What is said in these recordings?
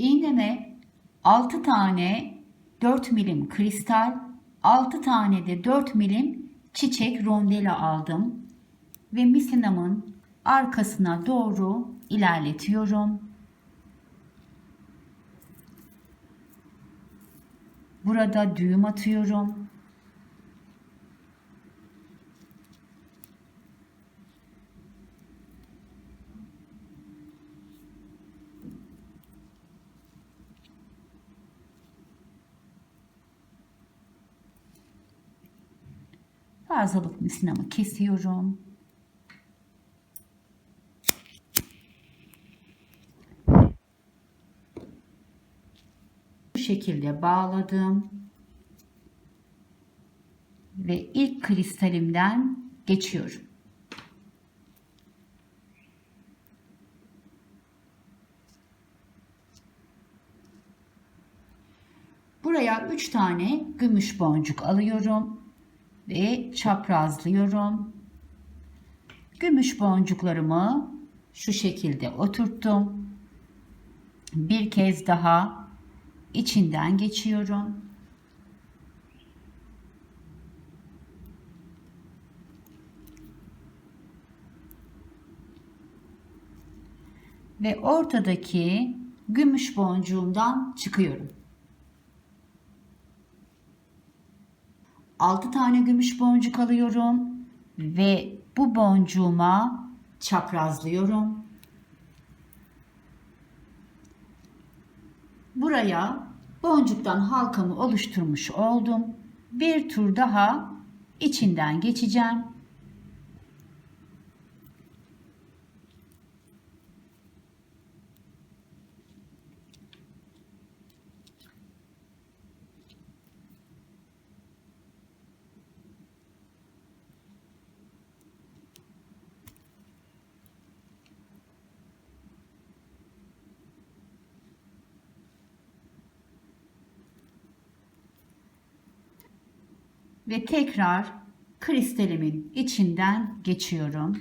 İğneme 6 tane 4 milim kristal, 6 tane de 4 milim çiçek rondela aldım ve misinamın arkasına doğru ilerletiyorum. Burada düğüm atıyorum. Fazlalık misinamı kesiyorum. Bu şekilde bağladım. Ve ilk kristalimden geçiyorum. Buraya 3 tane gümüş boncuk alıyorum ve çaprazlıyorum. Gümüş boncuklarımı şu şekilde oturttum. Bir kez daha içinden geçiyorum. Ve ortadaki gümüş boncuğumdan çıkıyorum. 6 tane gümüş boncuk alıyorum ve bu boncuğuma çaprazlıyorum. Buraya boncuktan halkamı oluşturmuş oldum. Bir tur daha içinden geçeceğim. Ve tekrar kristalimin içinden geçiyorum.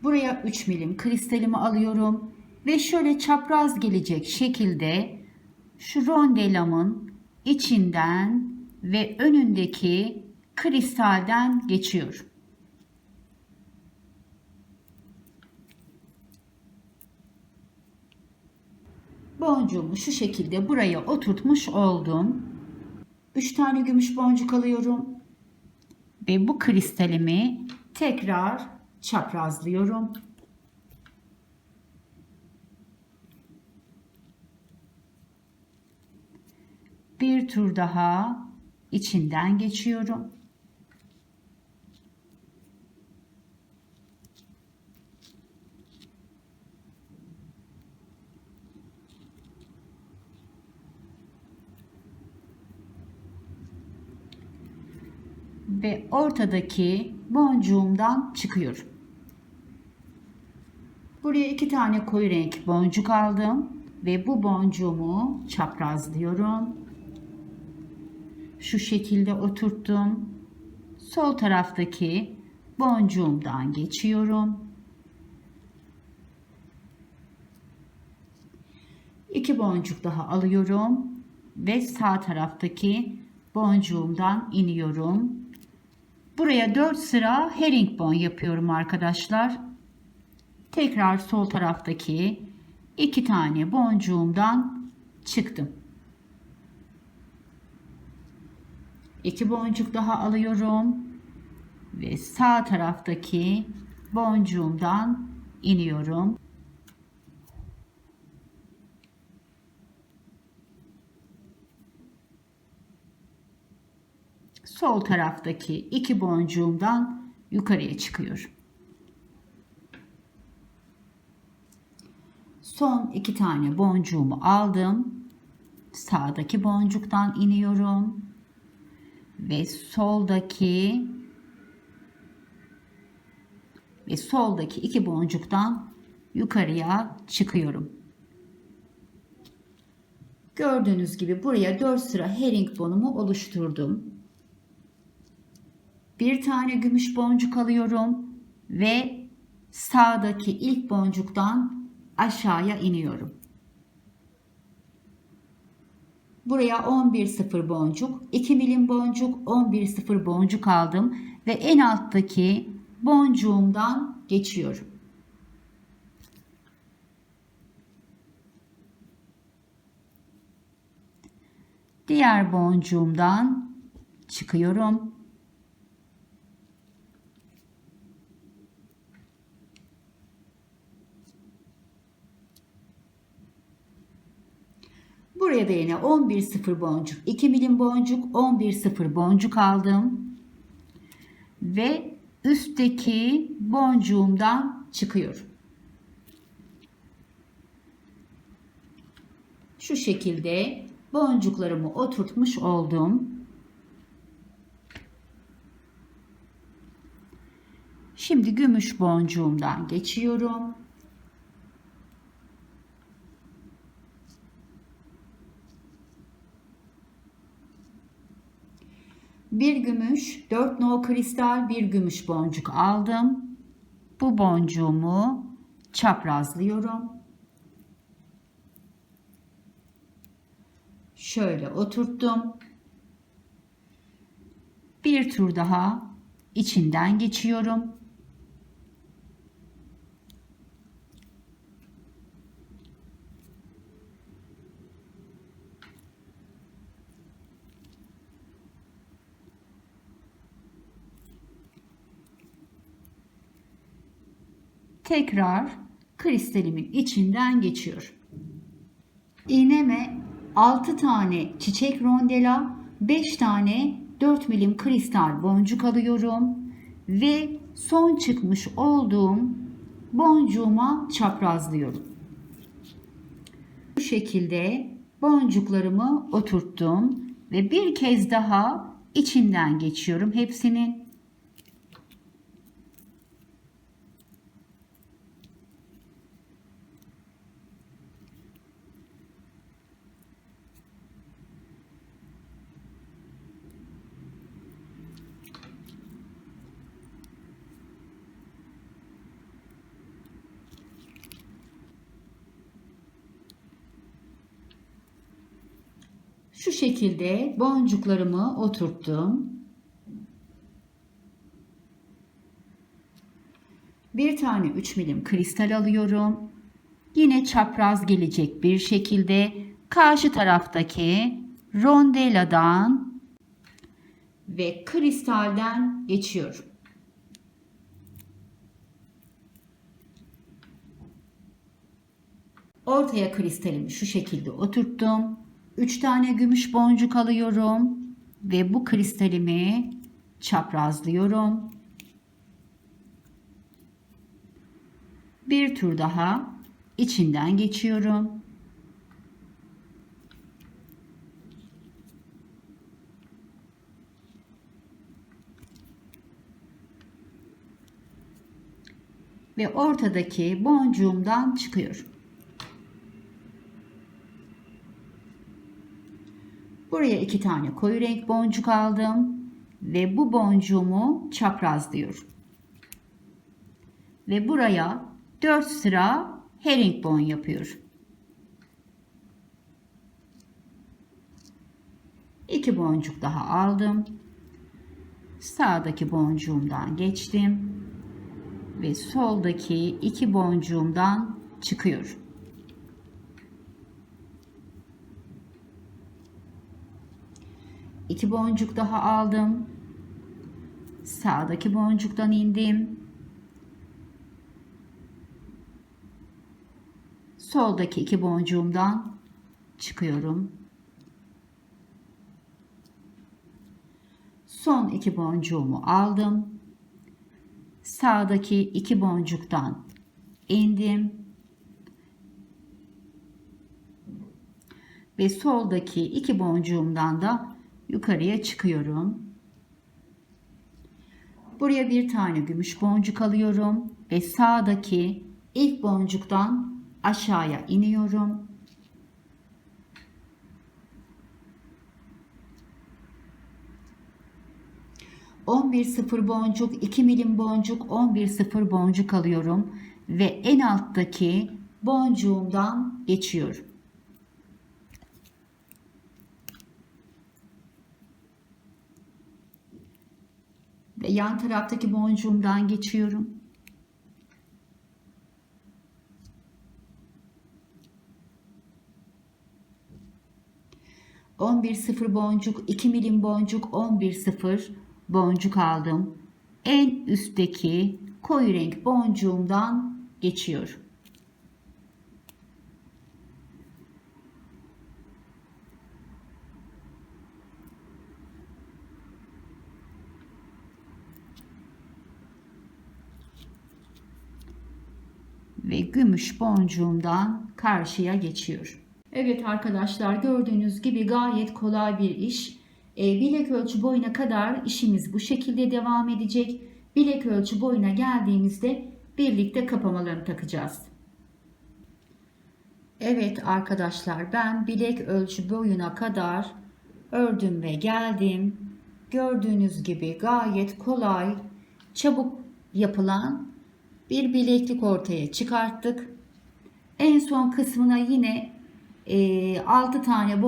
Buraya 3 milim kristalimi alıyorum ve şöyle çapraz gelecek şekilde şu rondelamın içinden ve önündeki kristalden geçiyorum. Boncuğumu şu şekilde buraya oturtmuş oldum. 3 tane gümüş boncuk alıyorum ve bu kristalimi tekrar çaprazlıyorum. Bir tur daha içinden geçiyorum. Ve ortadaki boncuğumdan çıkıyorum. Buraya 2 tane koyu renk boncuk aldım ve bu boncuğumu çaprazlıyorum. Şu şekilde oturttum. Sol taraftaki boncuğumdan geçiyorum. 2 boncuk daha alıyorum ve sağ taraftaki boncuğumdan iniyorum. Buraya 4 sıra herringbone yapıyorum arkadaşlar. Tekrar sol taraftaki 2 tane boncuğumdan çıktım. 2 boncuk daha alıyorum ve sağ taraftaki boncuğumdan iniyorum. Sol taraftaki 2 boncuğumdan yukarıya çıkıyorum. Son 2 tane boncuğumu aldım. Sağdaki boncuktan iniyorum ve soldaki 2 boncuktan yukarıya çıkıyorum. Gördüğünüz gibi buraya 4 sıra herringbone'umu oluşturdum. Bir tane gümüş boncuk alıyorum ve sağdaki ilk boncuktan aşağıya iniyorum. Buraya 11 sıfır boncuk, 2 milim boncuk, 11 sıfır boncuk aldım ve en alttaki boncuğumdan geçiyorum. Diğer boncuğumdan çıkıyorum. Buraya da yine 11 sıfır boncuk, 2 milim boncuk, 11 sıfır boncuk aldım. Ve üstteki boncuğumdan çıkıyorum. Şu şekilde boncuklarımı oturtmuş oldum. Şimdi gümüş boncuğumdan geçiyorum. Bir gümüş, 4 no kristal, bir gümüş boncuk aldım. Bu boncuğumu çaprazlıyorum. Şöyle oturttum. Bir tur daha içinden geçiyorum. Tekrar kristalimin içinden geçiyorum. İğneme 6 tane çiçek rondela, 5 tane 4 milim kristal boncuk alıyorum ve son çıkmış olduğum boncuğuma çaprazlıyorum. Bu şekilde boncuklarımı oturttum ve bir kez daha içinden geçiyorum hepsinin. Şu şekilde boncuklarımı oturttum. Bir tane 3 milim kristal alıyorum. Yine çapraz gelecek bir şekilde karşı taraftaki rondeladan ve kristalden geçiyorum. Ortaya kristalimi şu şekilde oturttum. 3 tane gümüş boncuk alıyorum Ve bu kristalimi çaprazlıyorum. Bir tur daha içinden geçiyorum. Ve ortadaki boncuğumdan çıkıyorum. Buraya 2 tane koyu renk boncuk aldım ve bu boncuğumu çaprazlıyorum. Ve buraya 4 sıra herringbone yapıyorum. 2 boncuk daha aldım. Sağdaki boncuğumdan geçtim ve soldaki 2 boncuğumdan çıkıyorum. İki boncuk daha aldım. Sağdaki boncuktan indim. Soldaki 2 boncuğumdan çıkıyorum. Son 2 boncuğumu aldım. Sağdaki 2 boncuktan indim. Ve soldaki 2 boncuğumdan da yukarıya çıkıyorum. Buraya bir tane gümüş boncuk alıyorum ve sağdaki ilk boncuktan aşağıya iniyorum. ...11,0 boncuk, 2 milim boncuk, 11,0 boncuk alıyorum ve en alttaki boncuğumdan geçiyorum. Ve yan taraftaki boncuğumdan geçiyorum. ...11,0 boncuk, 2 milim boncuk, 11,0 boncuk aldım. En üstteki koyu renk boncuğumdan geçiyorum. Ve gümüş boncuğumdan karşıya geçiyorum. Evet arkadaşlar, gördüğünüz gibi gayet kolay bir iş. Bilek ölçü boyuna kadar işimiz bu şekilde devam edecek. Bilek ölçü boyuna geldiğimizde birlikte kapamalarını takacağız. Evet arkadaşlar, ben bilek ölçü boyuna kadar ördüm ve geldim. Gördüğünüz gibi gayet kolay, çabuk yapılan bir bileklik ortaya çıkarttık. En son kısmına yine 6 tane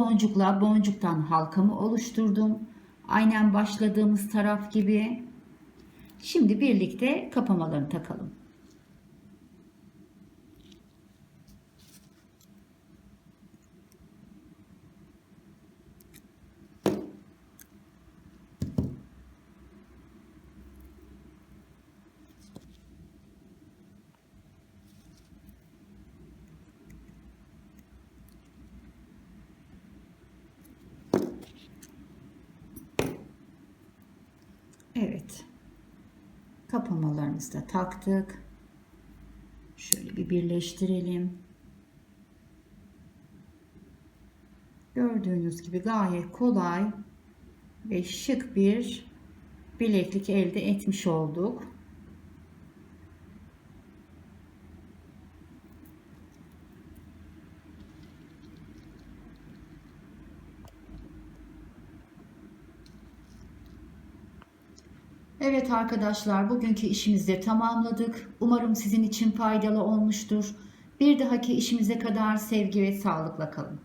boncuktan halkamı oluşturdum. Aynen başladığımız taraf gibi. Şimdi birlikte kapamalarını takalım. Evet. Kapamalarımızı da taktık. Şöyle bir birleştirelim. Gördüğünüz gibi gayet kolay ve şık bir bileklik elde etmiş olduk. Evet arkadaşlar, bugünkü işimizi de tamamladık. Umarım sizin için faydalı olmuştur. Bir dahaki işimize kadar sevgi ve sağlıkla kalın.